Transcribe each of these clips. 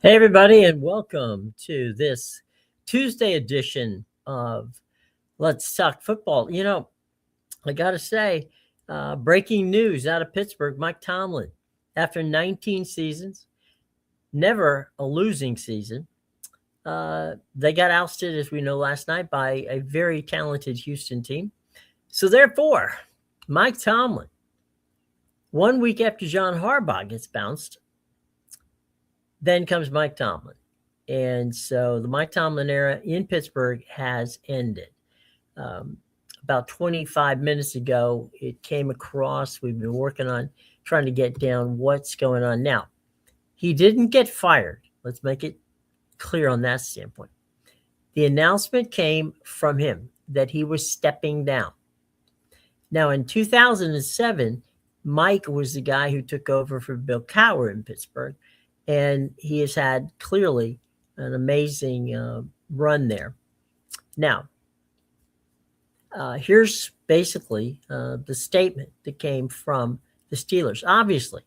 Hey, everybody, and welcome to this Tuesday edition of Let's Talk Football. I got to say, breaking news out of Pittsburgh, Mike Tomlin, after 19 seasons, never a losing season, they got ousted, as we know, last night by a very talented Houston team. So, therefore, Mike Tomlin, 1 week after John Harbaugh gets bounced, then comes Mike Tomlin. And so the Mike Tomlin era in Pittsburgh has ended. About 25 minutes ago, it came across. We've been working on trying to get down what's going on. Now, he didn't get fired. Let's make it clear on that standpoint. The announcement came from him that he was stepping down. Now, in 2007, Mike was the guy who took over for Bill Cowher in Pittsburgh, and he has had clearly an amazing run there. Now, here's basically the statement that came from the Steelers. Obviously,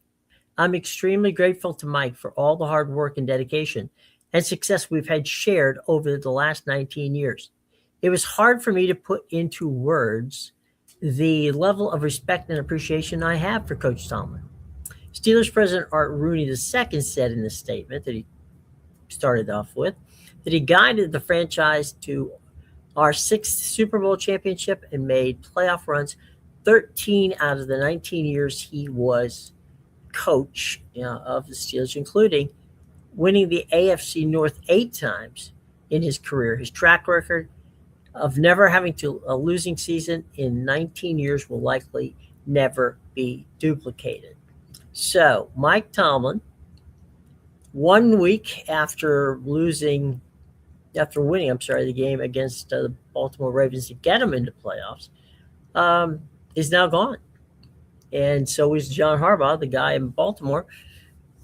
I'm extremely grateful to Mike for all the hard work and dedication and success we've had shared over the last 19 years. It was hard for me to put into words the level of respect and appreciation I have for Coach Tomlin. Steelers president Art Rooney II said in the statement that he started off with that he guided the franchise to our 6th Super Bowl championship and made playoff runs 13 out of the 19 years he was coach of the Steelers, including winning the AFC North 8 times in his career. His track record of never having a losing season in 19 years will likely never be duplicated. So, Mike Tomlin, 1 week after winning, the game against the Baltimore Ravens to get them into playoffs, is now gone. And so is John Harbaugh, the guy in Baltimore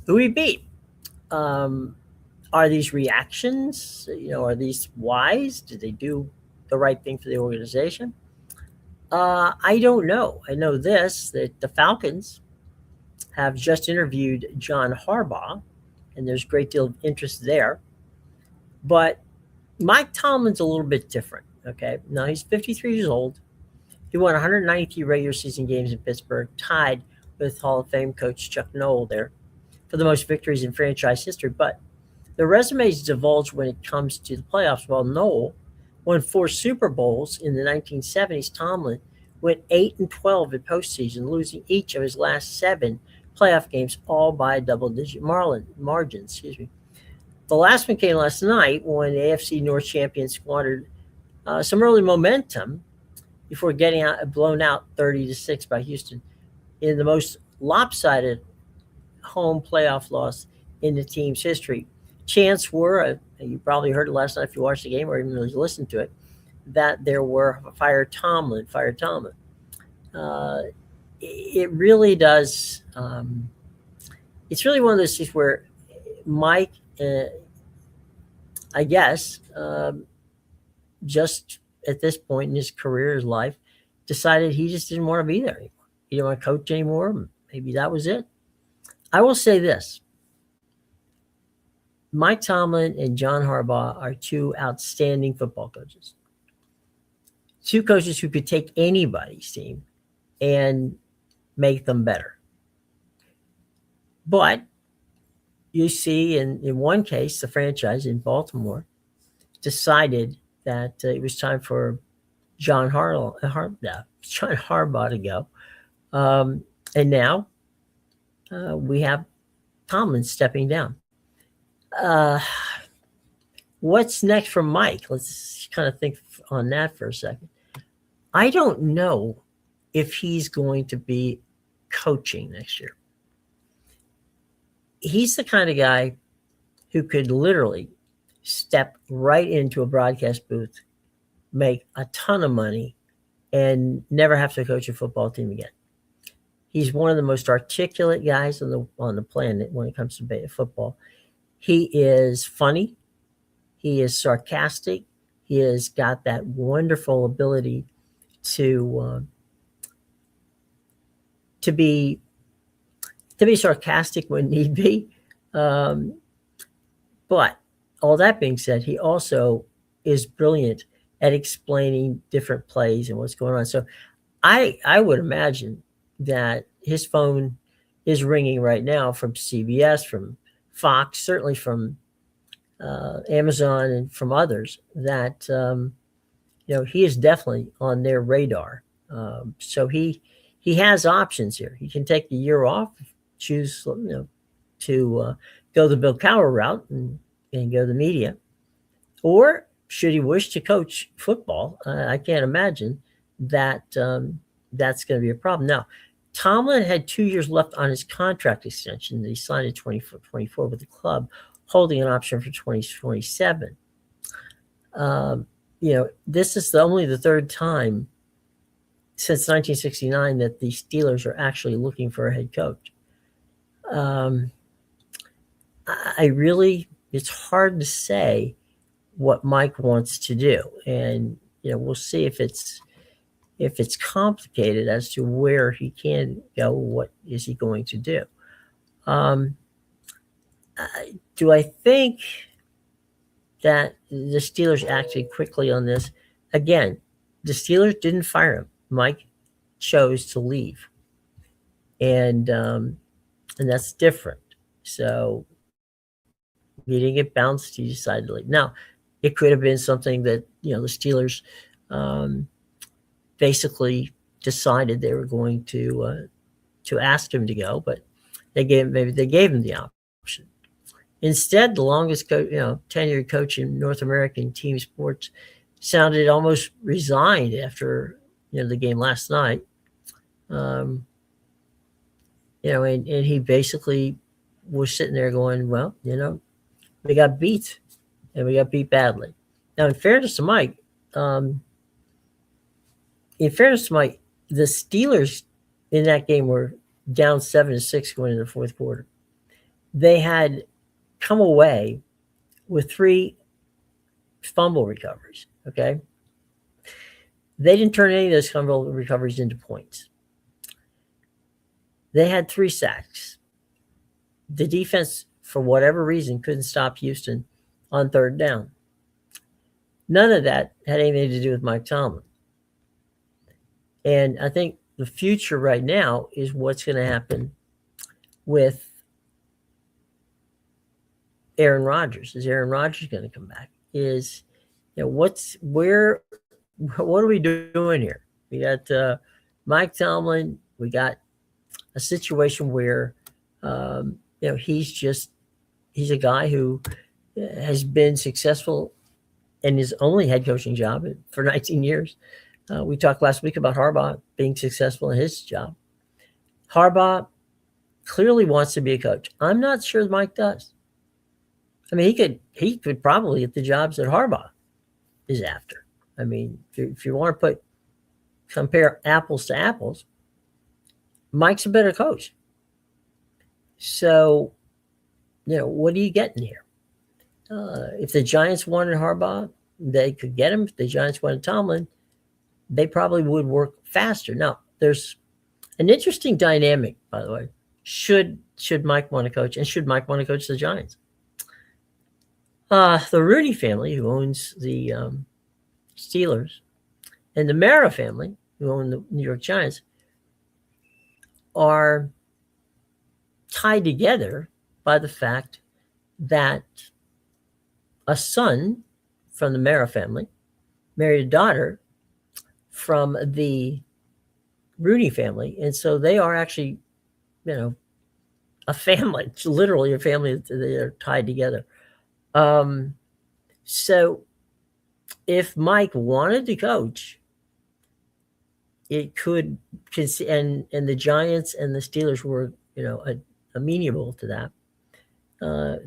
who he beat. Are these reactions? Are these wise? Did they do the right thing for the organization? I don't know. I know that the Falcons have just interviewed John Harbaugh, and there's a great deal of interest there. But Mike Tomlin's a little bit different, okay? Now, he's 53 years old. He won 193 regular season games in Pittsburgh, tied with Hall of Fame coach Chuck Noll there for the most victories in franchise history. But the resumes divulge when it comes to the playoffs. While Noll won 4 Super Bowls in the 1970s, Tomlin went 8-12 in postseason, losing each of his last 7 playoff games, all by double-digit margins. The last one came last night when the AFC North champions squandered some early momentum before getting blown out 30-6 by Houston in the most lopsided home playoff loss in the team's history. Chants were, you probably heard it last night if you watched the game or even really listened to it, that there were fire Tomlin. It really does. It's really one of those things where Mike, I guess, just at this point in his career, his life, decided he just didn't want to be there anymore. He didn't want to coach anymore. Maybe that was it. I will say this. Mike Tomlin and John Harbaugh are 2 outstanding football coaches. 2 coaches who could take anybody's team and make them better. But you see in one case, the franchise in Baltimore decided that it was time for John Harbaugh to go. And now we have Tomlin stepping down. What's next for Mike? Let's kind of think on that for a second. I don't know if he's going to be coaching next year. He's the kind of guy who could literally step right into a broadcast booth, make a ton of money, and never have to coach a football team again. He's one of the most articulate guys on the planet when it comes to football. He is funny. He is sarcastic. He has got that wonderful ability to be sarcastic when need be. But all that being said, he also is brilliant at explaining different plays and what's going on. So I would imagine that his phone is ringing right now from CBS, from Fox, certainly from Amazon, and from others. That he is definitely on their radar. So he has options here. He can take the year off, choose to go the Bill Cowher route and go the media, or should he wish to coach football, I can't imagine that that's going to be a problem. Now, Tomlin had 2 years left on his contract extension that he signed in 2024 with the club, holding an option for 2027. This is only the third time since 1969 that the Steelers are actually looking for a head coach. It's hard to say what Mike wants to do, and we'll see if it's complicated as to where he can go. What is he going to do? Do I think that the Steelers acted quickly on this? Again, the Steelers didn't fire him. Mike chose to leave, and that's different. So he didn't get bounced. He decided to leave. Now, it could have been something that the Steelers basically decided they were going to ask him to go, but they gave him the option. Instead, the longest tenured coach in North American team sports sounded almost resigned after the game last night. And he basically was sitting there going, well, we got beat, and we got beat badly. Now, in fairness to Mike, the Steelers in that game were down 7-6 going into the fourth quarter. They had come away with 3 fumble recoveries. Okay, they didn't turn any of those fumble recoveries into points. They had 3 sacks. The defense, for whatever reason, couldn't stop Houston on third down. None of that had anything to do with Mike Tomlin. And I think the future right now is what's going to happen with Aaron Rodgers. Is Aaron Rodgers going to come back? What are we doing here? We got Mike Tomlin. We got a situation where he's a guy who has been successful in his only head coaching job for 19 years. We talked last week about Harbaugh being successful in his job. Harbaugh clearly wants to be a coach. I'm not sure Mike does. I mean, he could probably get the jobs that Harbaugh is after. I mean, if you want to compare apples to apples, Mike's a better coach. So, what are you getting here? If the Giants wanted Harbaugh, they could get him. If the Giants wanted Tomlin, they probably would work faster. Now, there's an interesting dynamic, by the way. Should Mike want to coach, and should Mike want to coach the Giants? The Rooney family, who owns the Steelers, and the Mara family, who own the New York Giants, are tied together by the fact that a son from the Mara family married a daughter from the Rooney family. And so they are actually, a family. It's literally a family. They are tied together. So if Mike wanted to coach, it could, and the Giants and the Steelers were, amenable to that.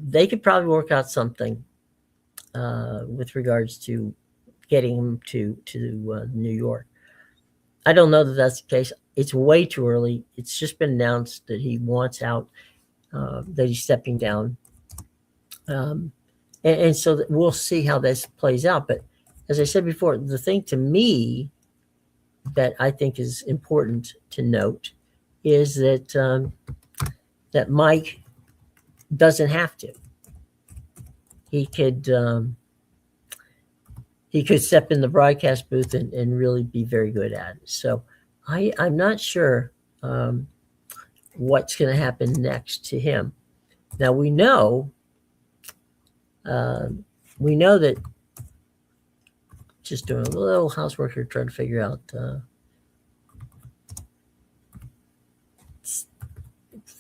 They could probably work out something with regards to getting him to New York. I don't know that that's the case. It's way too early. It's just been announced that he wants out, that he's stepping down. And so we'll see how this plays out. But as I said before, the thing to me that I think is important to note is that that Mike doesn't have to. he could step in the broadcast booth and really be very good at it. So I'm not sure what's going to happen next to him. Now we know that, just doing a little housework here, trying to figure out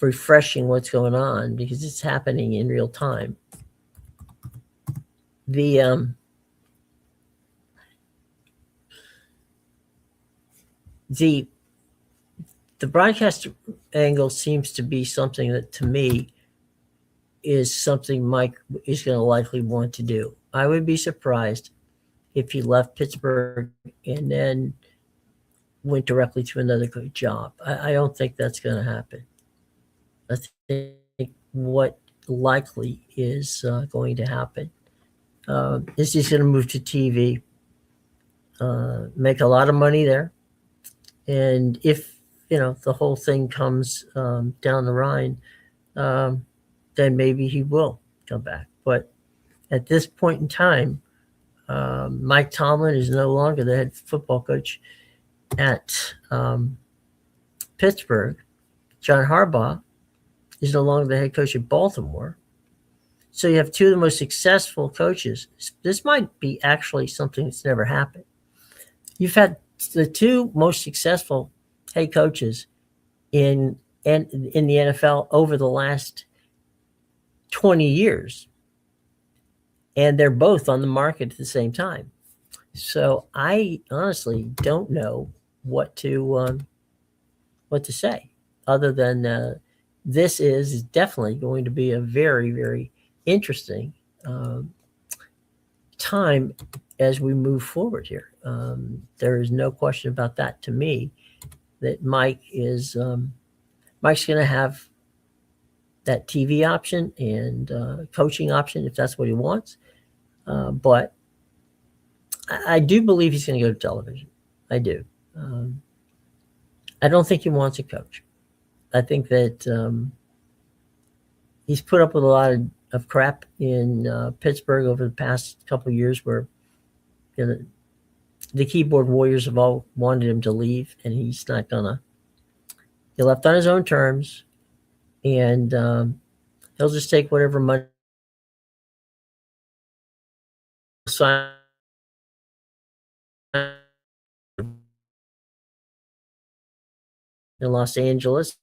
refreshing what's going on because it's happening in real time. The broadcast angle seems to be something that, to me, is something Mike is going to likely want to do. I would be surprised if he left Pittsburgh and then went directly to another good job. I don't think that's going to happen. I think what likely is going to happen is he's going to move to TV, make a lot of money there, and if the whole thing comes down the Rhine, then maybe he will come back. But at this point in time, Mike Tomlin is no longer the head football coach at Pittsburgh. John Harbaugh is no longer the head coach at Baltimore. So you have two of the most successful coaches. This might be actually something that's never happened. You've had the two most successful head coaches in the NFL over the last 20 years. And they're both on the market at the same time. So I honestly don't know what to say other than this is definitely going to be a very, very interesting time as we move forward here. There is no question about that to me, that Mike's going to have that TV option and coaching option if that's what he wants. But I do believe he's going to go to television. I do. I don't think he wants a coach. I think that he's put up with a lot of crap in Pittsburgh over the past couple of years where the keyboard warriors have all wanted him to leave, and he's not going to. He left on his own terms, and he'll just take whatever money sign in Los Angeles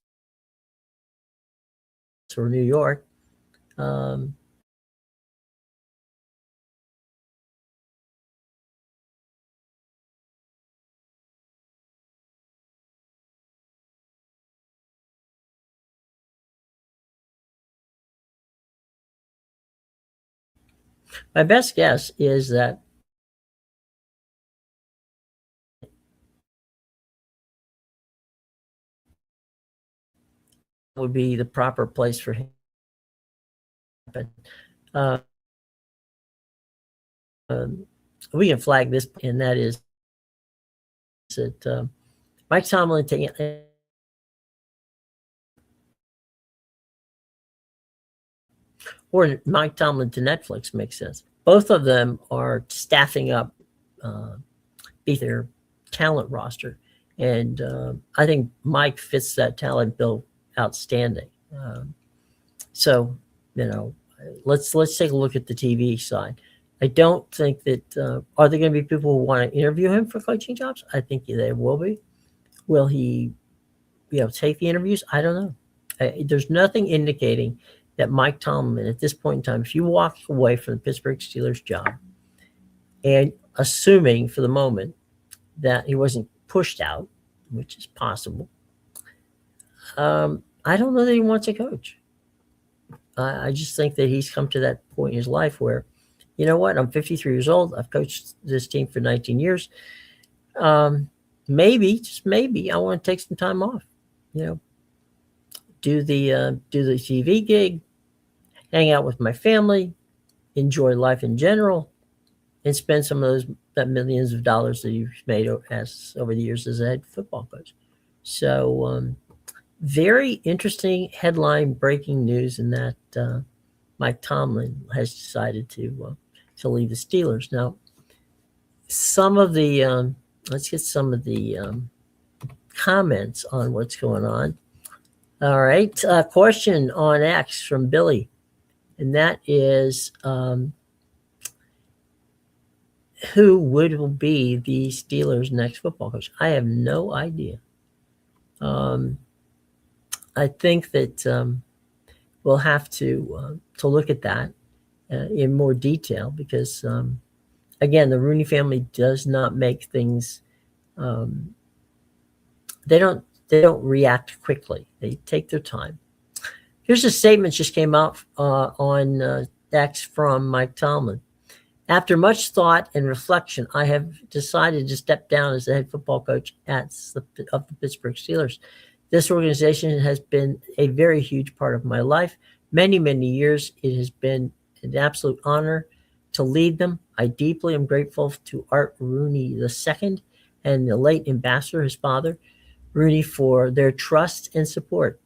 or New York. My best guess is that would be the proper place for him. We can flag this, and that is that Mike Tomlin or Mike Tomlin to Netflix makes sense. Both of them are staffing up their talent roster, and I think Mike fits that talent bill outstanding. So let's take a look at the TV side. I don't think that are there going to be people who want to interview him for coaching jobs? I think there will be. Will he, take the interviews? I don't know. There's nothing indicating that Mike Tomlin, at this point in time, if you walk away from the Pittsburgh Steelers job, and assuming for the moment that he wasn't pushed out, which is possible, I don't know that he wants a coach. I just think that he's come to that point in his life where, you know what, I'm 53 years old. I've coached this team for 19 years. Maybe, just maybe, I want to take some time off. Do the TV gig, hang out with my family, enjoy life in general, and spend some of that millions of dollars that you've made over the years as a head football coach. So, very interesting headline breaking news in that Mike Tomlin has decided to leave the Steelers. Now, some of the let's get some of the comments on what's going on. All right, question on X from Billy, and that is, who would be the Steelers' next football coach? I have no idea. I think that we'll have to look at that in more detail because, again, the Rooney family does not make things. They don't react quickly. They take their time. Here's a statement just came out on X from Mike Tomlin. After much thought and reflection, I have decided to step down as the head football coach of the Pittsburgh Steelers. This organization has been a very huge part of my life. Many, many years. It has been an absolute honor to lead them. I deeply am grateful to Art Rooney II and the late ambassador, his father, Rooney, for their trust and support.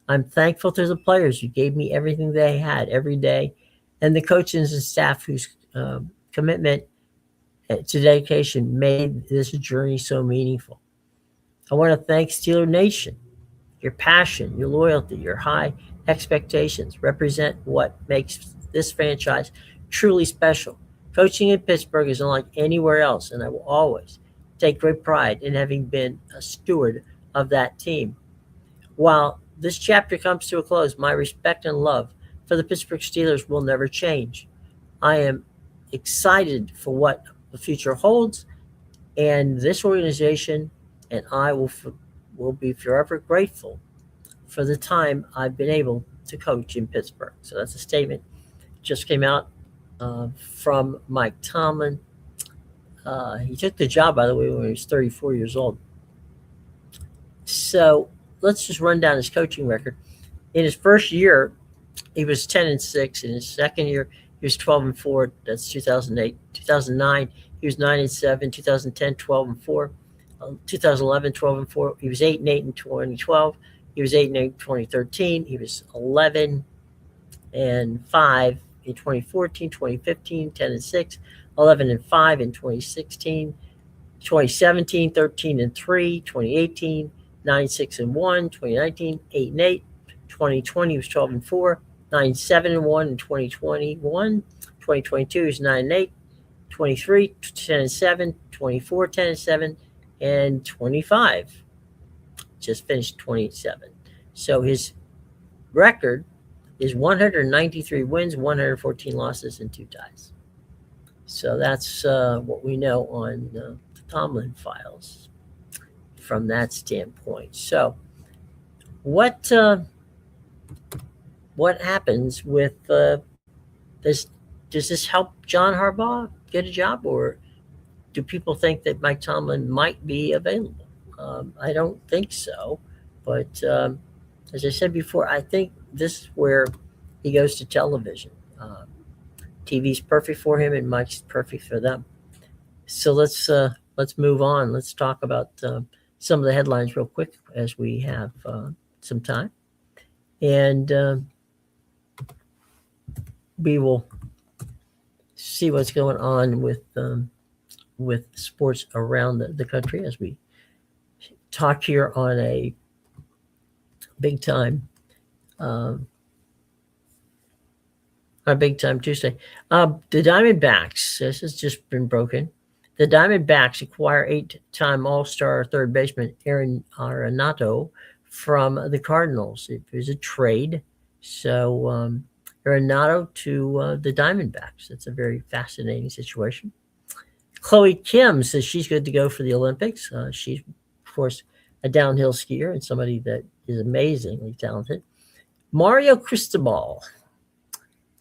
I'm thankful to the players who gave me everything they had every day, and the coaches and staff whose commitment to dedication made this journey so meaningful. I want to thank Steeler Nation. Your passion, your loyalty, your high expectations represent what makes this franchise truly special. Coaching in Pittsburgh is unlike anywhere else, and I will always take great pride in having been a steward of that team. While this chapter comes to a close, my respect and love for the Pittsburgh Steelers will never change. I am excited for what the future holds, and this organization and I will be forever grateful for the time I've been able to coach in Pittsburgh. So that's a statement just came out from Mike Tomlin. He took the job, by the way, when he was 34 years old. So let's just run down his coaching record. In his first year, he was 10-6. In his second year, he was 12-4. That's 2008. 2009, he was 9-7. 2010, 12-4. 2011, 12-4. He was 8-8 in 2012. He was 8-8 in 2013. He was 11-5 in 2014, 2015, 10-6, 11-5 in 2016, 2017, 13-3, 2018, 9-6-1, 2019, 8-8, 2020 he was 12-4, 9-7-1 in 2021, 2022 he was 9-8, 23, 10-7, 24, 10-7, and 25 just finished 27. So his record is 193 wins, 114 losses, and 2 ties. So that's what we know on the Tomlin files from that standpoint. So what happens with this? Does this help John Harbaugh get a job, or do people think that Mike Tomlin might be available? I don't think so, but as I said before, I think this is where he goes to television. TV's perfect for him, and Mike's perfect for them. So let's move on. Let's talk about some of the headlines real quick as we have some time, and we will see what's going on with sports around the country as we talk here on a big time Tuesday. The Diamondbacks, this has just been broken. The Diamondbacks acquire 8-time All-Star third baseman Aaron Arenado from the Cardinals. It was a trade. So Arenado to the Diamondbacks. It's a very fascinating situation. Chloe Kim says she's good to go for the Olympics. She's, of course, a downhill skier and somebody that is amazingly talented. Mario Cristobal,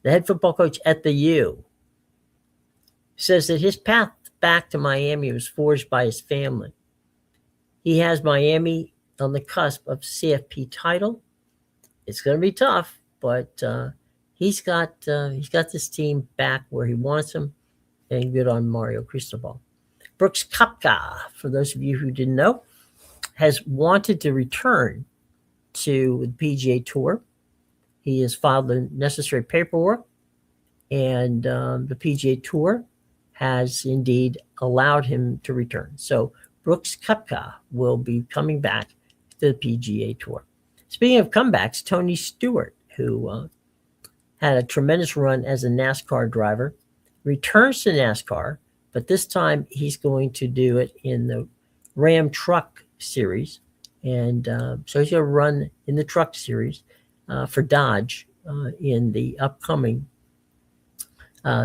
the head football coach at the U, says that his path back to Miami was forged by his family. He has Miami on the cusp of CFP title. It's going to be tough, but he's got this team back where he wants them, and good on Mario Cristobal. Brooks Koepka, for those of you who didn't know, has wanted to return to the PGA Tour, He has filed the necessary paperwork, and the PGA Tour has indeed allowed him to return. So Brooks Koepka will be coming back to the PGA Tour. Speaking of comebacks, Tony Stewart, who had a tremendous run as a NASCAR driver, returns to NASCAR, but this time he's going to do it in the Ram Truck Series. And so he's going to run in the Truck Series for Dodge in the upcoming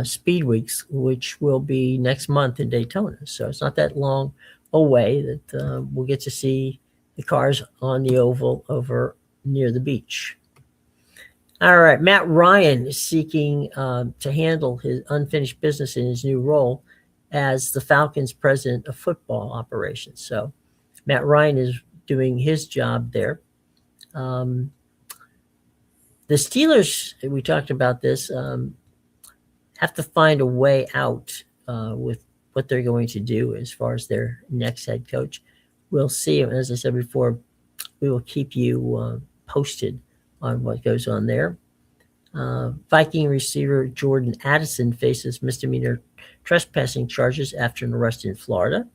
Speed Weeks, which will be next month in Daytona. So it's not that long away that we'll get to see the cars on the oval over near the beach. All right, Matt Ryan is seeking to handle his unfinished business in his new role as the Falcons' president of football operations. So Matt Ryan is doing his job there. The Steelers, we talked about this, have to find a way out with what they're going to do as far as their next head coach. We'll see. As I said before, we will keep you posted on what goes on there. Viking receiver Jordan Addison faces misdemeanor trespassing charges after an arrest in Florida.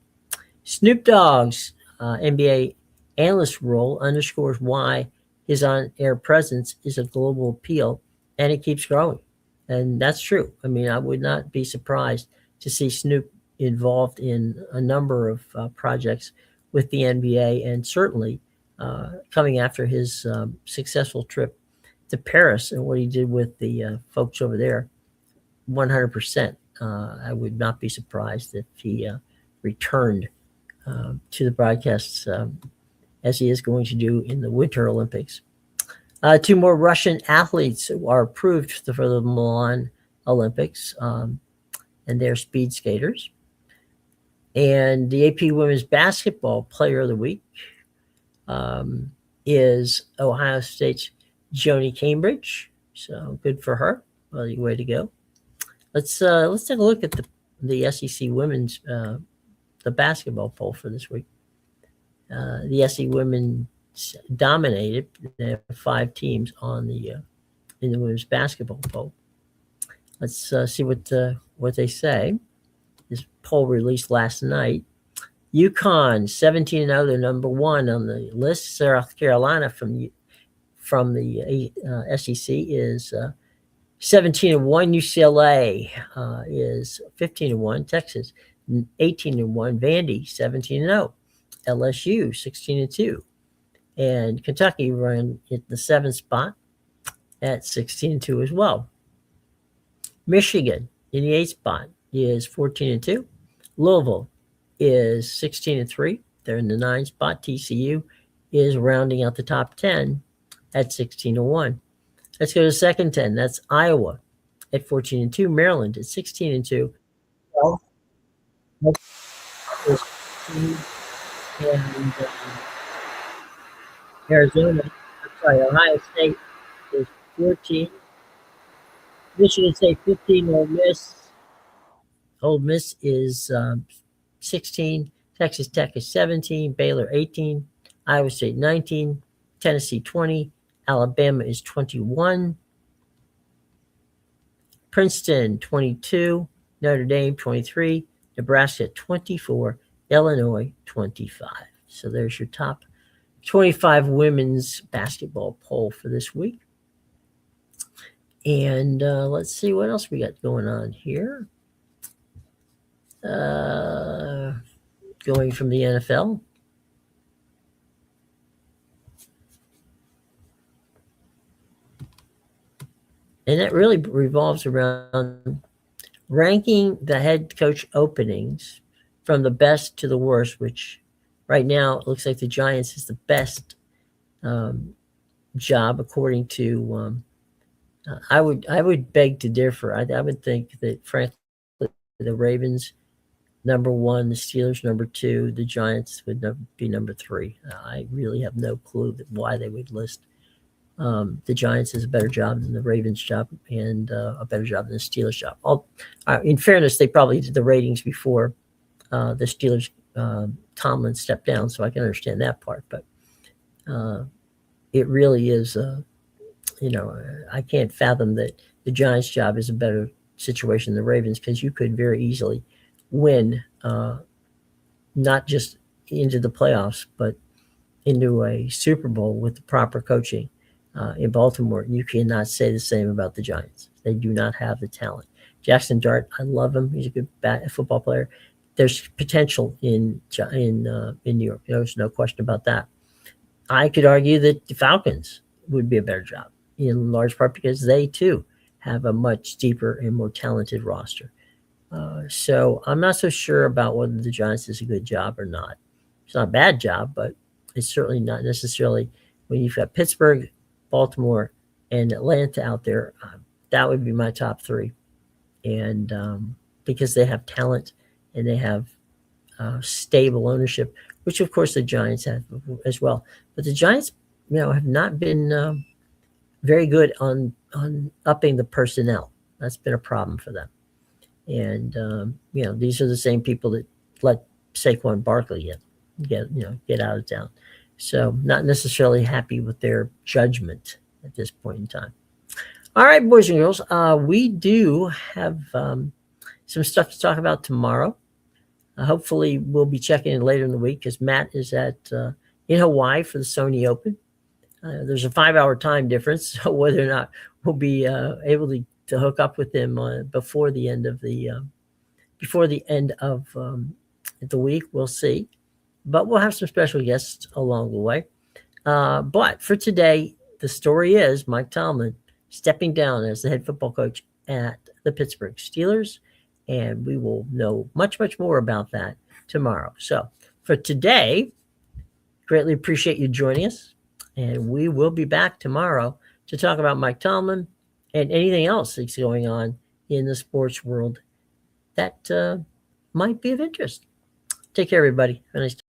Snoop Dogg's NBA analyst role underscores why his on-air presence is a global appeal, and it keeps growing. And that's true. I mean, I would not be surprised to see Snoop involved in a number of projects with the NBA, and certainly coming after his successful trip to Paris and what he did with the folks over there. 100%. I would not be surprised if he returned to the broadcasts as he is going to do in the Winter Olympics. Two more Russian athletes are approved for the Milan Olympics, and they're speed skaters. And the AP Women's Basketball Player of the Week is Ohio State's Joni Cambridge. So good for her. Well, way to go. Let's take a look at the SEC Women's the basketball poll for this week. The SEC Women dominated. They have 5 teams on the in the women's basketball poll. Let's see what they say. This poll released last night. UConn 17-0, they're number 1 on the list. South Carolina from the SEC is 17-1. UCLA is 15-1. Texas 18-1. Vandy 17-0. LSU 16-2. And Kentucky run at the 7th spot at 16-2 as well. Michigan in the 8th spot is 14-2. Louisville is 16-3. They're in the 9th spot. TCU is rounding out the top 10 at 16-1. Let's go to the second 10. That's Iowa at 14-2. Maryland at 16-2. Well, and Ohio State is 14. Michigan State 15. Ole Miss. Ole Miss is 16. Texas Tech is 17. Baylor 18. Iowa State 19. Tennessee 20. Alabama is 21. Princeton 22. Notre Dame 23. Nebraska 24. Illinois 25. So there's your top 25 women's basketball poll for this week. And let's see what else we got going on here. Going from the NFL. And that really revolves around ranking the head coach openings from the best to the worst, which right now it looks like the Giants is the best job according to I would beg to differ. I would think that, frankly, the Ravens number 1, the Steelers number 2, the Giants would be number 3. I really have no clue why they would list the Giants as a better job than the Ravens job and a better job than the Steelers job. In fairness, they probably did the ratings before the Steelers Tomlin stepped down, so I can understand that part. But it really is I can't fathom that the Giants' job is a better situation than the Ravens, because you could very easily win, not just into the playoffs, but into a Super Bowl with the proper coaching in Baltimore. You cannot say the same about the Giants. They do not have the talent. Jackson Dart, I love him. He's a good football player. There's potential in New York. There's no question about that. I could argue that the Falcons would be a better job, in large part because they too have a much deeper and more talented roster. So I'm not so sure about whether the Giants is a good job or not. It's not a bad job, but it's certainly not necessarily, when you've got Pittsburgh, Baltimore, and Atlanta out there. That would be my top three, and because they have talent and they have stable ownership, which of course the Giants have as well. But the Giants, have not been very good on upping the personnel. That's been a problem for them. And these are the same people that let Saquon Barkley get out of town. So not necessarily happy with their judgment at this point in time. All right, boys and girls, we do have some stuff to talk about tomorrow. Hopefully, we'll be checking in later in the week, because Matt is in Hawaii for the Sony Open. There's a 5-hour time difference, so whether or not we'll be able to hook up with him before the end of the week, we'll see. But we'll have some special guests along the way. But for today, the story is Mike Tomlin stepping down as the head football coach at the Pittsburgh Steelers. And we will know much, much more about that tomorrow. So for today, greatly appreciate you joining us. And we will be back tomorrow to talk about Mike Tomlin and anything else that's going on in the sports world that might be of interest. Take care, everybody. Have a nice day.